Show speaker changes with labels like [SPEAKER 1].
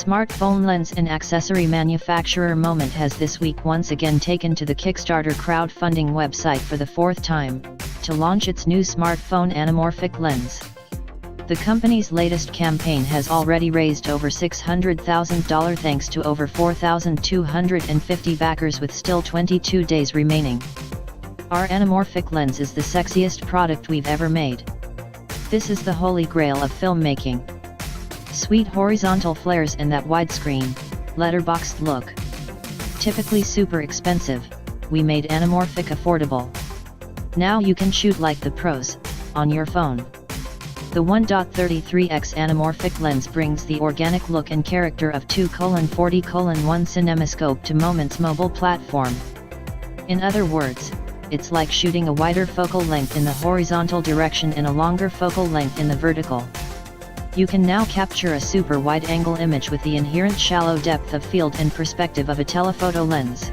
[SPEAKER 1] Smartphone lens and accessory manufacturer Moment has this week once again taken to the Kickstarter crowdfunding website for the fourth time, to launch its new smartphone anamorphic lens. The company's latest campaign has already raised over $600,000 thanks to over 4,250 backers with still 22 days remaining. Our anamorphic lens is the sexiest product we've ever made. This is the holy grail of filmmaking. Sweet horizontal flares and that widescreen, letterboxed look. Typically super expensive, we made anamorphic affordable. Now you can shoot like the pros, on your phone. The 1.33x anamorphic lens brings the organic look and character of 2:40:1 Cinemascope to Moment's mobile platform. In other words, it's like shooting a wider focal length in the horizontal direction and a longer focal length in the vertical. You can now capture a super wide-angle image with the inherent shallow depth of field and perspective of a telephoto lens.